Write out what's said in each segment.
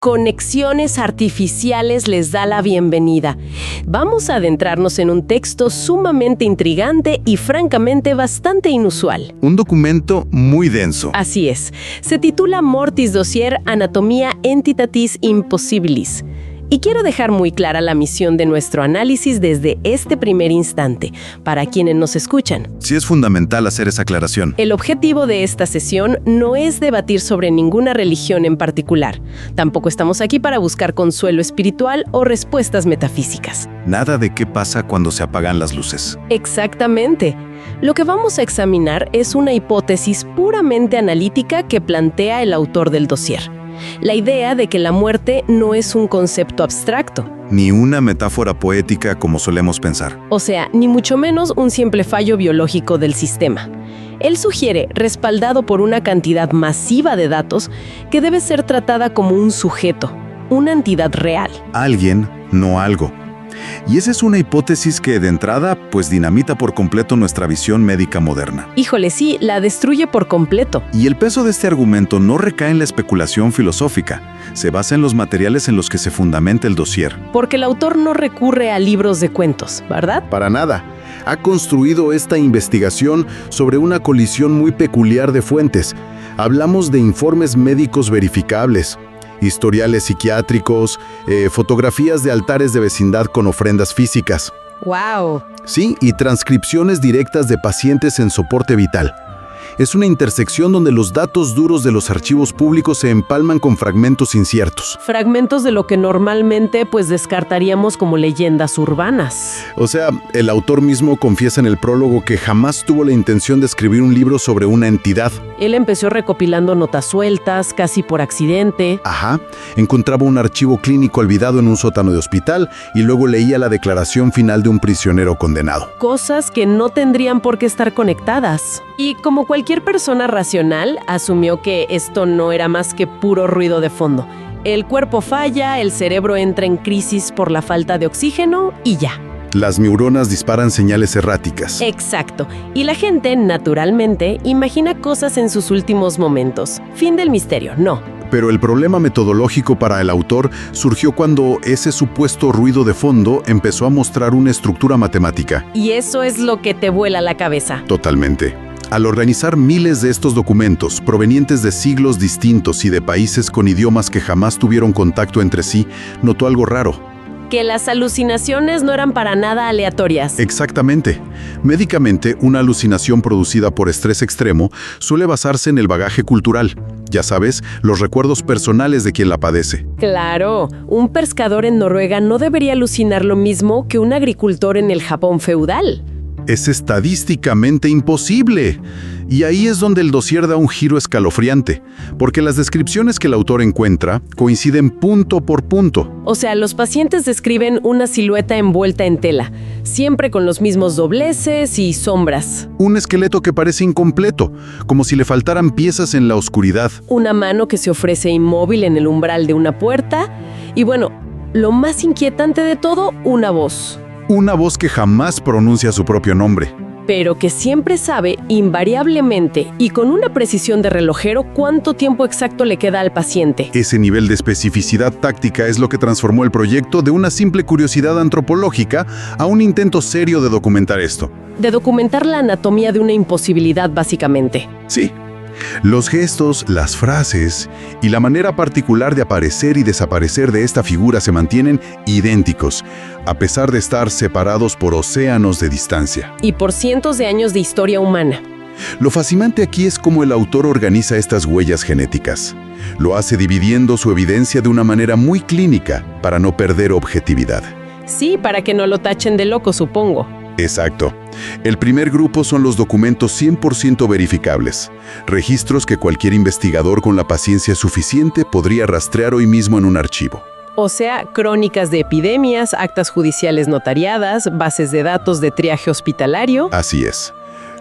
Conexiones artificiales les da la bienvenida. Vamos a adentrarnos en un texto sumamente intrigante y francamente bastante inusual. Un documento muy denso. Así es. Se titula Mortis Dossier Anatomia Entitatis Impossibilis. Y quiero dejar muy clara la misión de nuestro análisis desde este primer instante, para quienes nos escuchan. Sí es fundamental hacer esa aclaración. El objetivo de esta sesión no es debatir sobre ninguna religión en particular. Tampoco estamos aquí para buscar consuelo espiritual o respuestas metafísicas. Nada de qué pasa cuando se apagan las luces. Exactamente. Lo que vamos a examinar es una hipótesis puramente analítica que plantea el autor del dossier. La idea de que la muerte no es un concepto abstracto. Ni una metáfora poética como solemos pensar. O sea, ni mucho menos un simple fallo biológico del sistema. Él sugiere, respaldado por una cantidad masiva de datos, que debe ser tratada como un sujeto, una entidad real. Alguien, no algo. Y esa es una hipótesis que, de entrada, pues dinamita por completo nuestra visión médica moderna. Híjole, sí, la destruye por completo. Y el peso de este argumento no recae en la especulación filosófica. Se basa en los materiales en los que se fundamenta el dossier. Porque el autor no recurre a libros de cuentos, ¿verdad? Para nada. Ha construido esta investigación sobre una colisión muy peculiar de fuentes. Hablamos de informes médicos verificables, historiales psiquiátricos, fotografías de altares de vecindad con ofrendas físicas. ¡Wow! Sí, y transcripciones directas de pacientes en soporte vital. Es una intersección donde los datos duros de los archivos públicos se empalman con fragmentos inciertos. Fragmentos de lo que normalmente descartaríamos como leyendas urbanas. O sea, el autor mismo confiesa en el prólogo que jamás tuvo la intención de escribir un libro sobre una entidad. Él empezó recopilando notas sueltas, casi por accidente. Ajá, encontraba un archivo clínico olvidado en un sótano de hospital y luego leía la declaración final de un prisionero condenado. Cosas que no tendrían por qué estar conectadas. Y como cualquier persona racional, asumió que esto no era más que puro ruido de fondo. El cuerpo falla, el cerebro entra en crisis por la falta de oxígeno y ya. Las neuronas disparan señales erráticas. Exacto. Y la gente, naturalmente, imagina cosas en sus últimos momentos. Fin del misterio, no. Pero el problema metodológico para el autor surgió cuando ese supuesto ruido de fondo empezó a mostrar una estructura matemática. Y eso es lo que te vuela la cabeza. Totalmente. Al organizar miles de estos documentos provenientes de siglos distintos y de países con idiomas que jamás tuvieron contacto entre sí, notó algo raro. Que las alucinaciones no eran para nada aleatorias. Exactamente. Médicamente, una alucinación producida por estrés extremo suele basarse en el bagaje cultural. Ya sabes, los recuerdos personales de quien la padece. Claro, un pescador en Noruega no debería alucinar lo mismo que un agricultor en el Japón feudal. Es estadísticamente imposible. Y ahí es donde el dossier da un giro escalofriante, porque las descripciones que el autor encuentra coinciden punto por punto. O sea, los pacientes describen una silueta envuelta en tela, siempre con los mismos dobleces y sombras. Un esqueleto que parece incompleto, como si le faltaran piezas en la oscuridad. Una mano que se ofrece inmóvil en el umbral de una puerta. Y bueno, lo más inquietante de todo, una voz. Una voz que jamás pronuncia su propio nombre. Pero que siempre sabe, invariablemente y con una precisión de relojero, cuánto tiempo exacto le queda al paciente. Ese nivel de especificidad táctica es lo que transformó el proyecto de una simple curiosidad antropológica a un intento serio de documentar esto. De documentar la anatomía de una imposibilidad, básicamente. Sí. Los gestos, las frases y la manera particular de aparecer y desaparecer de esta figura se mantienen idénticos, a pesar de estar separados por océanos de distancia. Y por cientos de años de historia humana. Lo fascinante aquí es cómo el autor organiza estas huellas genéticas. Lo hace dividiendo su evidencia de una manera muy clínica para no perder objetividad. Sí, para que no lo tachen de loco, supongo. Exacto. El primer grupo son los documentos 100% verificables, registros que cualquier investigador con la paciencia suficiente podría rastrear hoy mismo en un archivo. O sea, crónicas de epidemias, actas judiciales notariadas, bases de datos de triaje hospitalario. Así es.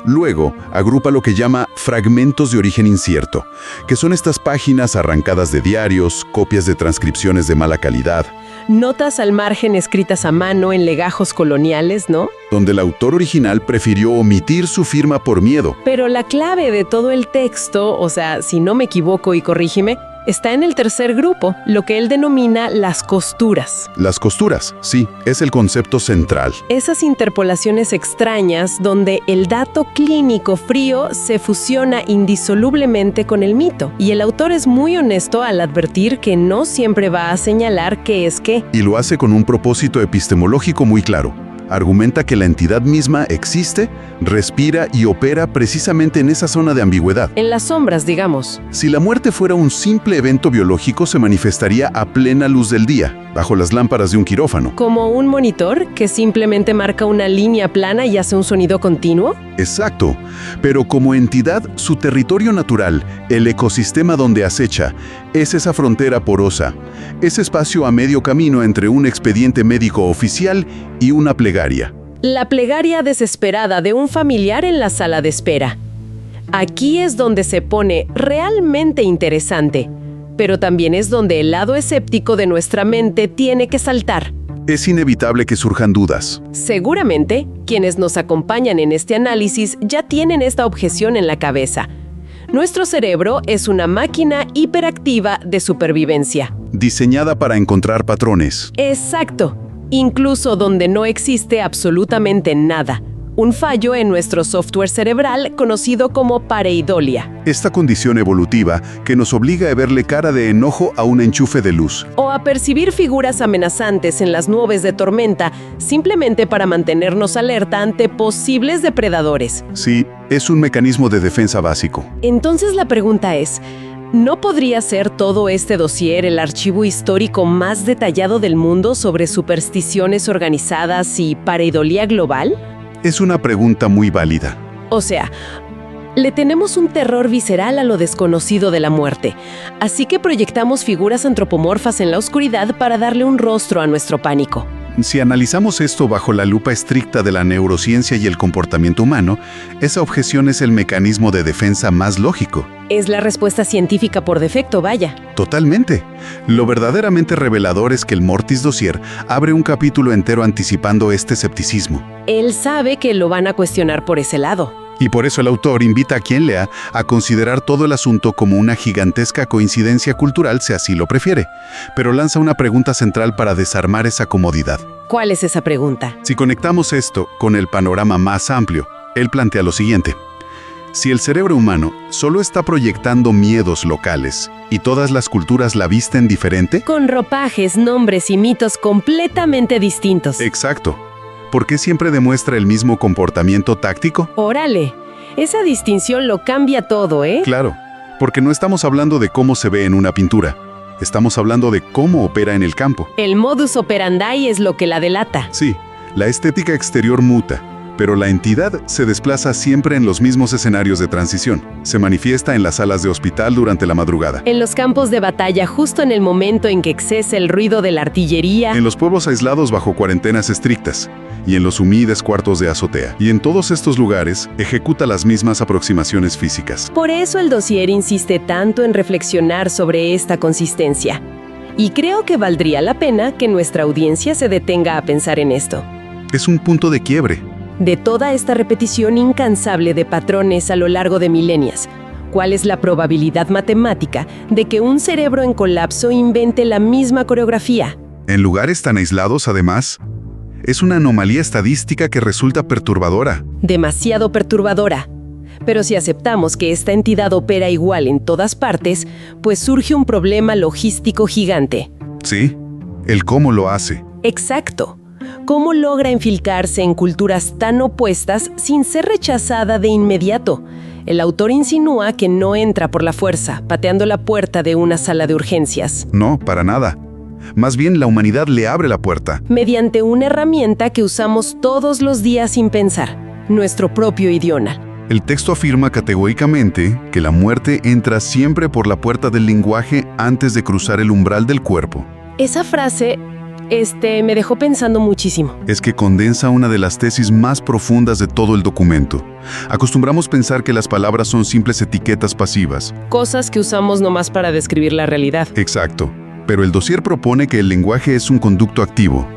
Luego, agrupa lo que llama fragmentos de origen incierto, que son estas páginas arrancadas de diarios, copias de transcripciones de mala calidad. Notas al margen escritas a mano en legajos coloniales, ¿no? Donde el autor original prefirió omitir su firma por miedo. Pero la clave de todo el texto, o sea, si no me equivoco y corrígeme, Está en el tercer grupo, lo que él denomina las costuras. Las costuras, sí, es el concepto central. Esas interpolaciones extrañas donde el dato clínico frío se fusiona indisolublemente con el mito. Y el autor es muy honesto al advertir que no siempre va a señalar qué es qué. Y lo hace con un propósito epistemológico muy claro. Argumenta que la entidad misma existe, respira y opera precisamente en esa zona de ambigüedad. En las sombras, digamos. Si la muerte fuera un simple evento biológico, se manifestaría a plena luz del día, bajo las lámparas de un quirófano. ¿Como un monitor que simplemente marca una línea plana y hace un sonido continuo? Exacto, pero como entidad, su territorio natural, el ecosistema donde acecha, es esa frontera porosa, ese espacio a medio camino entre un expediente médico oficial y una plegaria. La plegaria desesperada de un familiar en la sala de espera. Aquí es donde se pone realmente interesante, pero también es donde el lado escéptico de nuestra mente tiene que saltar. Es inevitable que surjan dudas. Seguramente, quienes nos acompañan en este análisis ya tienen esta objeción en la cabeza. Nuestro cerebro es una máquina hiperactiva de supervivencia. Diseñada para encontrar patrones. Exacto, incluso donde no existe absolutamente nada. Un fallo en nuestro software cerebral conocido como pareidolia. Esta condición evolutiva que nos obliga a verle cara de enojo a un enchufe de luz. O a percibir figuras amenazantes en las nubes de tormenta simplemente para mantenernos alerta ante posibles depredadores. Sí, es un mecanismo de defensa básico. Entonces la pregunta es, ¿no podría ser todo este dossier el archivo histórico más detallado del mundo sobre supersticiones organizadas y pareidolia global? Es una pregunta muy válida. O sea, le tenemos un terror visceral a lo desconocido de la muerte, así que proyectamos figuras antropomorfas en la oscuridad para darle un rostro a nuestro pánico. Si analizamos esto bajo la lupa estricta de la neurociencia y el comportamiento humano, esa objeción es el mecanismo de defensa más lógico. Es la respuesta científica por defecto, vaya. Totalmente. Lo verdaderamente revelador es que el Mortis Dossier abre un capítulo entero anticipando este escepticismo. Él sabe que lo van a cuestionar por ese lado. Y por eso el autor invita a quien lea a considerar todo el asunto como una gigantesca coincidencia cultural, si así lo prefiere, pero lanza una pregunta central para desarmar esa comodidad. ¿Cuál es esa pregunta? Si conectamos esto con el panorama más amplio, él plantea lo siguiente. Si el cerebro humano solo está proyectando miedos locales y todas las culturas la visten diferente... Con ropajes, nombres y mitos completamente distintos. Exacto. ¿Por qué siempre demuestra el mismo comportamiento táctico? Órale, esa distinción lo cambia todo, ¿eh? Claro, porque no estamos hablando de cómo se ve en una pintura. Estamos hablando de cómo opera en el campo. El modus operandi es lo que la delata. Sí, la estética exterior muta, pero la entidad se desplaza siempre en los mismos escenarios de transición. Se manifiesta en las salas de hospital durante la madrugada. En los campos de batalla, justo en el momento en que excesa el ruido de la artillería. En los pueblos aislados bajo cuarentenas estrictas. Y en los humildes cuartos de azotea. Y en todos estos lugares, ejecuta las mismas aproximaciones físicas. Por eso el dossier insiste tanto en reflexionar sobre esta consistencia. Y creo que valdría la pena que nuestra audiencia se detenga a pensar en esto. Es un punto de quiebre. De toda esta repetición incansable de patrones a lo largo de milenios, ¿cuál es la probabilidad matemática de que un cerebro en colapso invente la misma coreografía? En lugares tan aislados, además, es una anomalía estadística que resulta perturbadora. Demasiado perturbadora. Pero si aceptamos que esta entidad opera igual en todas partes, pues surge un problema logístico gigante. Sí, el cómo lo hace. Exacto. ¿Cómo logra infiltrarse en culturas tan opuestas sin ser rechazada de inmediato? El autor insinúa que no entra por la fuerza, pateando la puerta de una sala de urgencias. No, para nada. Más bien, la humanidad le abre la puerta. Mediante una herramienta que usamos todos los días sin pensar, nuestro propio idioma. El texto afirma categóricamente que la muerte entra siempre por la puerta del lenguaje antes de cruzar el umbral del cuerpo. Esa frase, me dejó pensando muchísimo. Es que condensa una de las tesis más profundas de todo el documento. Acostumbramos pensar que las palabras son simples etiquetas pasivas. Cosas que usamos nomás para describir la realidad. Exacto. Pero el dossier propone que el lenguaje es un conducto activo.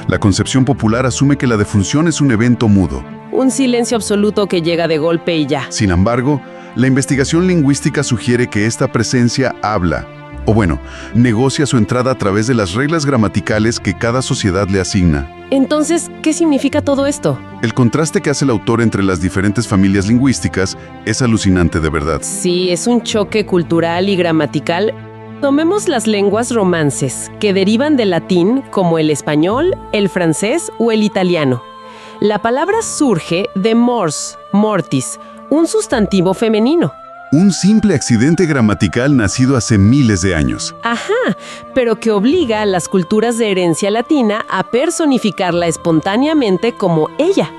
La concepción popular asume que la defunción es un evento mudo. Un silencio absoluto que llega de golpe y ya. Sin embargo, La investigación lingüística sugiere que esta presencia habla, o bueno, negocia su entrada a través de las reglas gramaticales que cada sociedad le asigna. Entonces, ¿qué significa todo esto? El contraste que hace el autor entre las diferentes familias lingüísticas es alucinante de verdad. Sí, es un choque cultural y gramatical. Tomemos las lenguas romances, que derivan del latín, como el español, el francés o el italiano. La palabra surge de mors, mortis, un sustantivo femenino. Un simple accidente gramatical nacido hace miles de años. Ajá, pero que obliga a las culturas de herencia latina a personificarla espontáneamente como ella.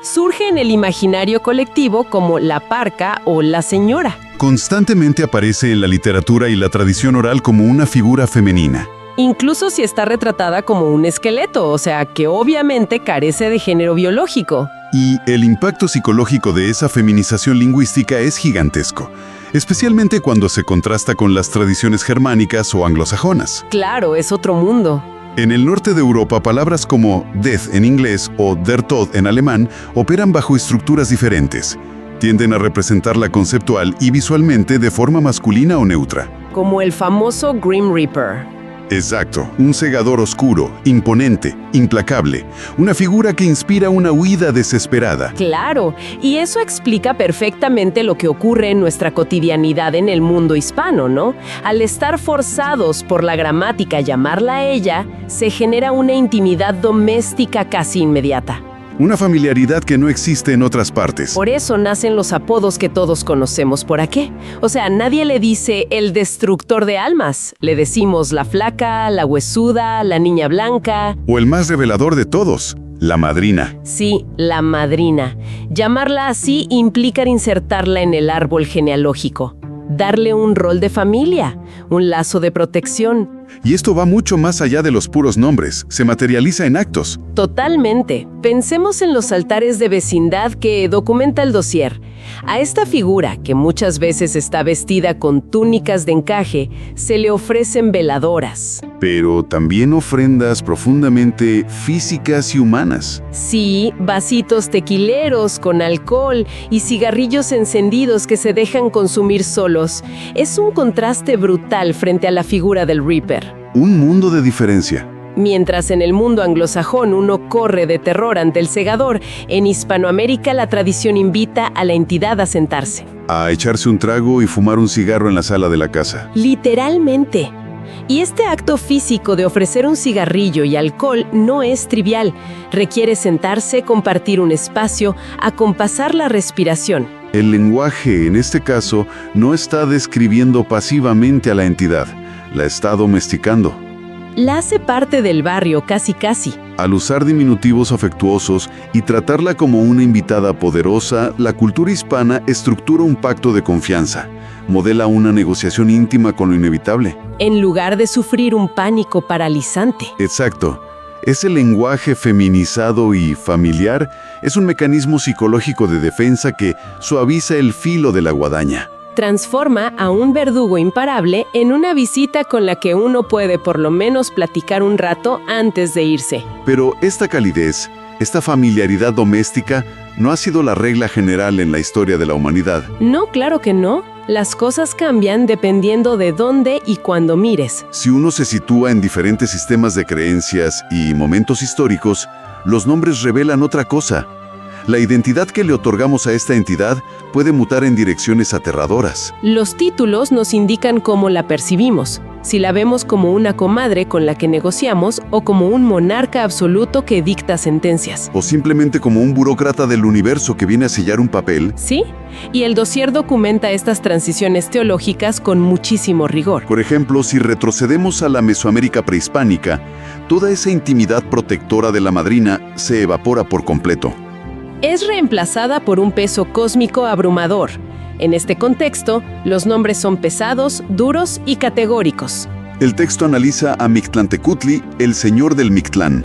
Surge en el imaginario colectivo como la parca o la señora. Constantemente aparece en la literatura y la tradición oral como una figura femenina. Incluso si está retratada como un esqueleto, o sea que obviamente carece de género biológico. Y el impacto psicológico de esa feminización lingüística es gigantesco, especialmente cuando se contrasta con las tradiciones germánicas o anglosajonas. Claro, es otro mundo. En el norte de Europa, palabras como death en inglés o der Tod en alemán operan bajo estructuras diferentes. Tienden a representarla conceptual y visualmente de forma masculina o neutra. Como el famoso Grim Reaper. Exacto, un segador oscuro, imponente, implacable, una figura que inspira una huida desesperada. Claro, y eso explica perfectamente lo que ocurre en nuestra cotidianidad en el mundo hispano, ¿no? Al estar forzados por la gramática a llamarla a ella, se genera una intimidad doméstica casi inmediata. Una familiaridad que no existe en otras partes. Por eso nacen los apodos que todos conocemos. ¿Por qué? O sea, nadie le dice el destructor de almas. Le decimos la flaca, la huesuda, la niña blanca. O el más revelador de todos, la madrina. Sí, la madrina. Llamarla así implica insertarla en el árbol genealógico. Darle un rol de familia, un lazo de protección. Y esto va mucho más allá de los puros nombres, se materializa en actos. Totalmente. Pensemos en los altares de vecindad que documenta el dossier. A esta figura, que muchas veces está vestida con túnicas de encaje, se le ofrecen veladoras. Pero también ofrendas profundamente físicas y humanas. Sí, vasitos tequileros con alcohol y cigarrillos encendidos que se dejan consumir solos. Es un contraste brutal frente a la figura del Reaper. Un mundo de diferencia. Mientras en el mundo anglosajón uno corre de terror ante el segador, en Hispanoamérica la tradición invita a la entidad a sentarse. A echarse un trago y fumar un cigarro en la sala de la casa. Literalmente. Y este acto físico de ofrecer un cigarrillo y alcohol no es trivial. Requiere sentarse, compartir un espacio, acompasar la respiración. El lenguaje, en este caso, no está describiendo pasivamente a la entidad, la está domesticando. La hace parte del barrio casi. Al usar diminutivos afectuosos y tratarla como una invitada poderosa, la cultura hispana estructura un pacto de confianza, modela una negociación íntima con lo inevitable. En lugar de sufrir un pánico paralizante. Exacto. Ese lenguaje feminizado y familiar es un mecanismo psicológico de defensa que suaviza el filo de la guadaña. Transforma a un verdugo imparable en una visita con la que uno puede por lo menos platicar un rato antes de irse. Pero esta calidez, esta familiaridad doméstica, no ha sido la regla general en la historia de la humanidad. No, claro que no. Las cosas cambian dependiendo de dónde y cuándo mires. Si uno se sitúa en diferentes sistemas de creencias y momentos históricos, los nombres revelan otra cosa. La identidad que le otorgamos a esta entidad puede mutar en direcciones aterradoras. Los títulos nos indican cómo la percibimos, si la vemos como una comadre con la que negociamos o como un monarca absoluto que dicta sentencias. O simplemente como un burócrata del universo que viene a sellar un papel. Sí, y el dossier documenta estas transiciones teológicas con muchísimo rigor. Por ejemplo, si retrocedemos a la Mesoamérica prehispánica, toda esa intimidad protectora de la madrina se evapora por completo. Es reemplazada por un peso cósmico abrumador. En este contexto, los nombres son pesados, duros y categóricos. El texto analiza a Mictlantecutli, el señor del Mictlán.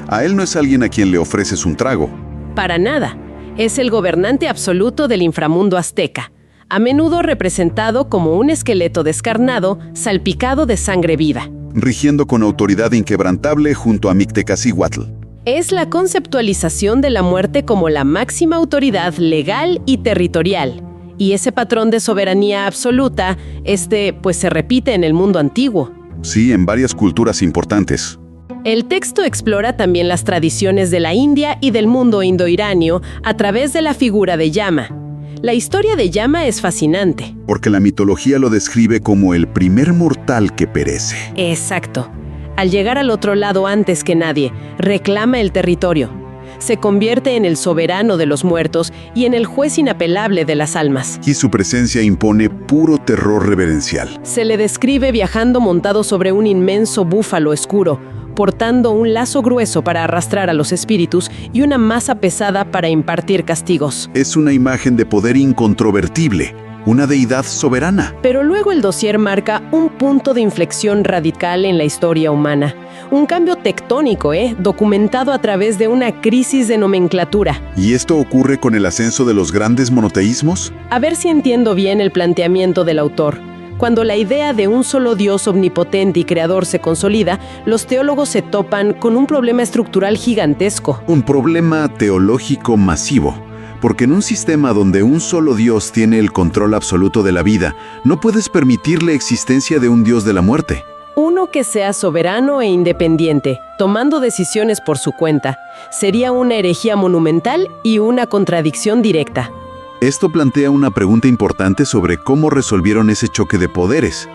A él no es alguien a quien le ofreces un trago. Para nada. Es el gobernante absoluto del inframundo azteca, a menudo representado como un esqueleto descarnado, salpicado de sangre viva. Rigiendo con autoridad inquebrantable junto a Mictecacihuatl. Es la conceptualización de la muerte como la máxima autoridad legal y territorial, Y ese patrón de soberanía absoluta, pues se repite en el mundo antiguo. Sí, en varias culturas importantes. El texto explora también las tradiciones de la India y del mundo indoiranio a través de la figura de Yama. La historia de Yama es fascinante. Porque la mitología lo describe como el primer mortal que perece. Exacto. Al llegar al otro lado antes que nadie, reclama el territorio. Se convierte en el soberano de los muertos y en el juez inapelable de las almas. Y su presencia impone puro terror reverencial. Se le describe viajando montado sobre un inmenso búfalo oscuro, portando un lazo grueso para arrastrar a los espíritus y una masa pesada para impartir castigos. Es una imagen de poder incontrovertible, una deidad soberana. Pero luego el dossier marca un punto de inflexión radical en la historia humana. Un cambio tectónico, documentado a través de una crisis de nomenclatura. ¿Y esto ocurre con el ascenso de los grandes monoteísmos? A ver si entiendo bien el planteamiento del autor. Cuando la idea de un solo Dios omnipotente y creador se consolida, los teólogos se topan con un problema estructural gigantesco. Un problema teológico masivo. Porque en un sistema donde un solo Dios tiene el control absoluto de la vida, no puedes permitir la existencia de un Dios de la muerte. Uno que sea soberano e independiente, tomando decisiones por su cuenta, sería una herejía monumental y una contradicción directa. Esto plantea una pregunta importante sobre cómo resolvieron ese choque de poderes.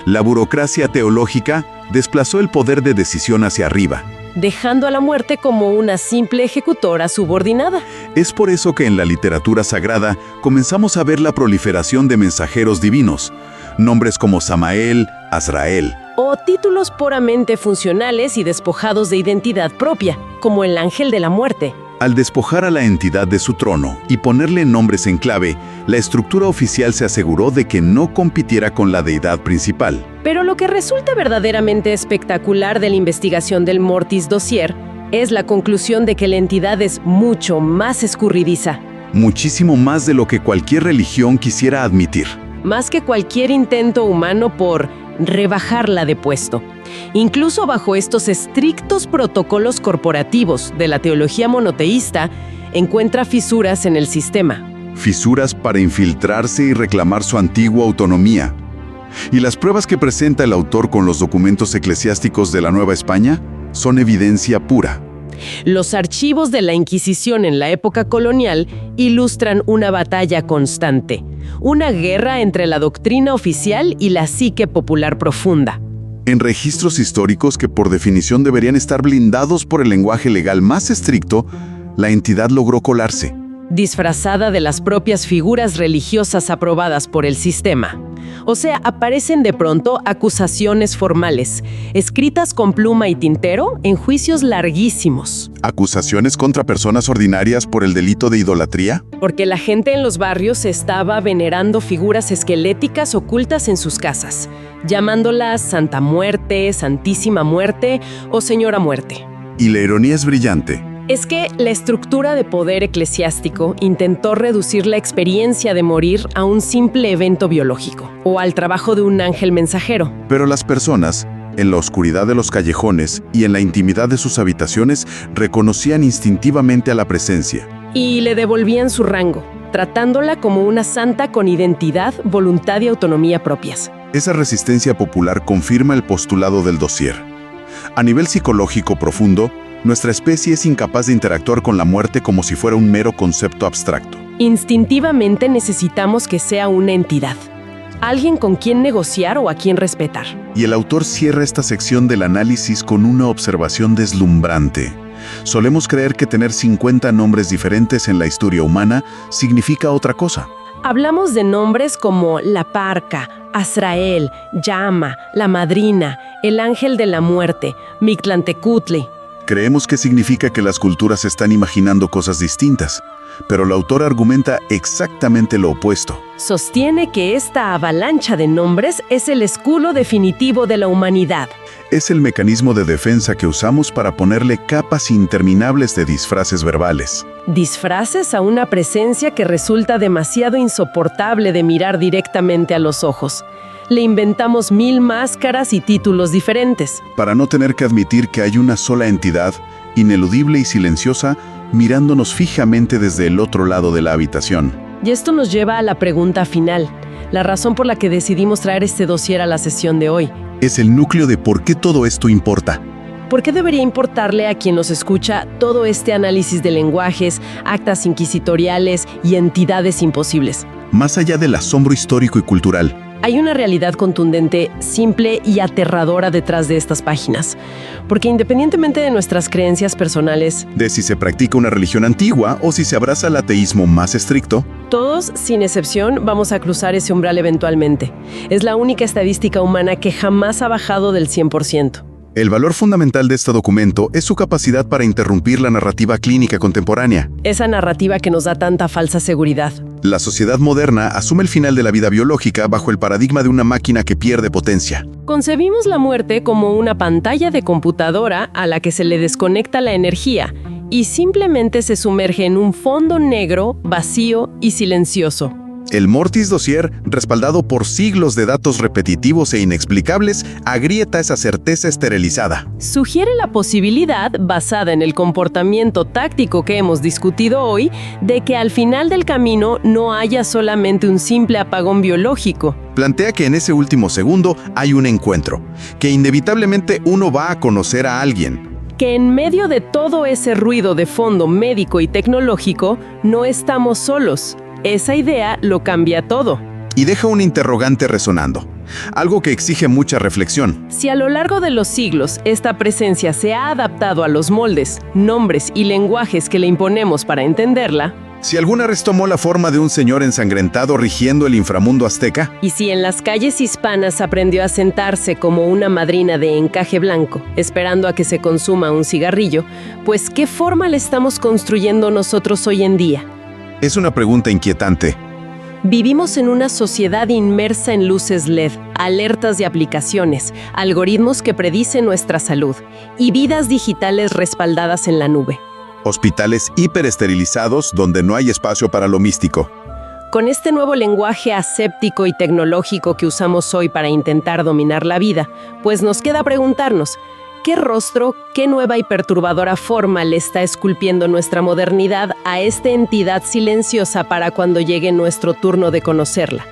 La burocracia teológica desplazó el poder de decisión hacia arriba, dejando a la muerte como una simple ejecutora subordinada. Es por eso que en la literatura sagrada comenzamos a ver la proliferación de mensajeros divinos, nombres como Samael, Azrael. O títulos puramente funcionales y despojados de identidad propia, como el ángel de la muerte. Al despojar a la entidad de su trono y ponerle nombres en clave, la estructura oficial se aseguró de que no compitiera con la deidad principal. Pero lo que resulta verdaderamente espectacular de la investigación del Mortis Dossier es la conclusión de que la entidad es mucho más escurridiza. Muchísimo más de lo que cualquier religión quisiera admitir. Más que cualquier intento humano por rebajarla de puesto. Incluso bajo estos estrictos protocolos corporativos de la teología monoteísta, encuentra fisuras en el sistema. Fisuras para infiltrarse y reclamar su antigua autonomía. Y las pruebas que presenta el autor con los documentos eclesiásticos de la Nueva España son evidencia pura. Los archivos de la Inquisición en la época colonial ilustran una batalla constante, una guerra entre la doctrina oficial y la psique popular profunda. En registros históricos que por definición deberían estar blindados por el lenguaje legal más estricto, la entidad logró colarse. Disfrazada de las propias figuras religiosas aprobadas por el sistema. O sea, aparecen de pronto acusaciones formales, escritas con pluma y tintero en juicios larguísimos. ¿Acusaciones contra personas ordinarias por el delito de idolatría? Porque la gente en los barrios estaba venerando figuras esqueléticas ocultas en sus casas, llamándolas Santa Muerte, Santísima Muerte o Señora Muerte. Y la ironía es brillante. Es que la estructura de poder eclesiástico intentó reducir la experiencia de morir a un simple evento biológico o al trabajo de un ángel mensajero. Pero las personas, en la oscuridad de los callejones y en la intimidad de sus habitaciones, reconocían instintivamente a la presencia. Y le devolvían su rango, tratándola como una santa con identidad, voluntad y autonomía propias. Esa resistencia popular confirma el postulado del dossier. A nivel psicológico profundo, nuestra especie es incapaz de interactuar con la muerte como si fuera un mero concepto abstracto. Instintivamente necesitamos que sea una entidad, alguien con quien negociar o a quien respetar. Y el autor cierra esta sección del análisis con una observación deslumbrante. Solemos creer que tener 50 nombres diferentes en la historia humana significa otra cosa. Hablamos de nombres como la Parca, Azrael, Yama, la Madrina, el Ángel de la Muerte, Mictlantecutli. Creemos que significa que las culturas están imaginando cosas distintas, pero el autor argumenta exactamente lo opuesto. Sostiene que esta avalancha de nombres es el escudo definitivo de la humanidad. Es el mecanismo de defensa que usamos para ponerle capas interminables de disfraces verbales. Disfraces a una presencia que resulta demasiado insoportable de mirar directamente a los ojos. Le inventamos 1000 máscaras y títulos diferentes. Para no tener que admitir que hay una sola entidad, ineludible y silenciosa, mirándonos fijamente desde el otro lado de la habitación. Y esto nos lleva a la pregunta final, la razón por la que decidimos traer este dossier a la sesión de hoy. Es el núcleo de por qué todo esto importa. ¿Por qué debería importarle a quien nos escucha todo este análisis de lenguajes, actas inquisitoriales y entidades imposibles? Más allá del asombro histórico y cultural, Hay una realidad contundente, simple y aterradora detrás de estas páginas. Porque independientemente de nuestras creencias personales, de si se practica una religión antigua o si se abraza el ateísmo más estricto, todos, sin excepción, vamos a cruzar ese umbral eventualmente. Es la única estadística humana que jamás ha bajado del 100%. el valor fundamental de este documento es su capacidad para interrumpir la narrativa clínica contemporánea. Esa narrativa que nos da tanta falsa seguridad. La sociedad moderna asume el final de la vida biológica bajo el paradigma de una máquina que pierde potencia. Concebimos la muerte como una pantalla de computadora a la que se le desconecta la energía y simplemente se sumerge en un fondo negro, vacío y silencioso. El Mortis Dossier, respaldado por siglos de datos repetitivos e inexplicables, agrieta esa certeza esterilizada. Sugiere la posibilidad, basada en el comportamiento táctico que hemos discutido hoy, de que al final del camino no haya solamente un simple apagón biológico. Plantea que en ese último segundo hay un encuentro, que inevitablemente uno va a conocer a alguien. Que en medio de todo ese ruido de fondo médico y tecnológico, no estamos solos. Esa idea lo cambia todo. Y deja un interrogante resonando, algo que exige mucha reflexión. Si a lo largo de los siglos esta presencia se ha adaptado a los moldes, nombres y lenguajes que le imponemos para entenderla, Si alguna vez tomó la forma de un señor ensangrentado rigiendo el inframundo azteca, y si en las calles hispanas aprendió a sentarse como una madrina de encaje blanco, esperando a que se consuma un cigarrillo, pues ¿qué forma le estamos construyendo nosotros hoy en día? es una pregunta inquietante. Vivimos en una sociedad inmersa en luces LED, alertas de aplicaciones, algoritmos que predicen nuestra salud y vidas digitales respaldadas en la nube. Hospitales hiperesterilizados donde no hay espacio para lo místico. Con este nuevo lenguaje aséptico y tecnológico que usamos hoy para intentar dominar la vida, pues nos queda preguntarnos, ¿qué rostro, qué nueva y perturbadora forma le está esculpiendo nuestra modernidad a esta entidad silenciosa para cuando llegue nuestro turno de conocerla?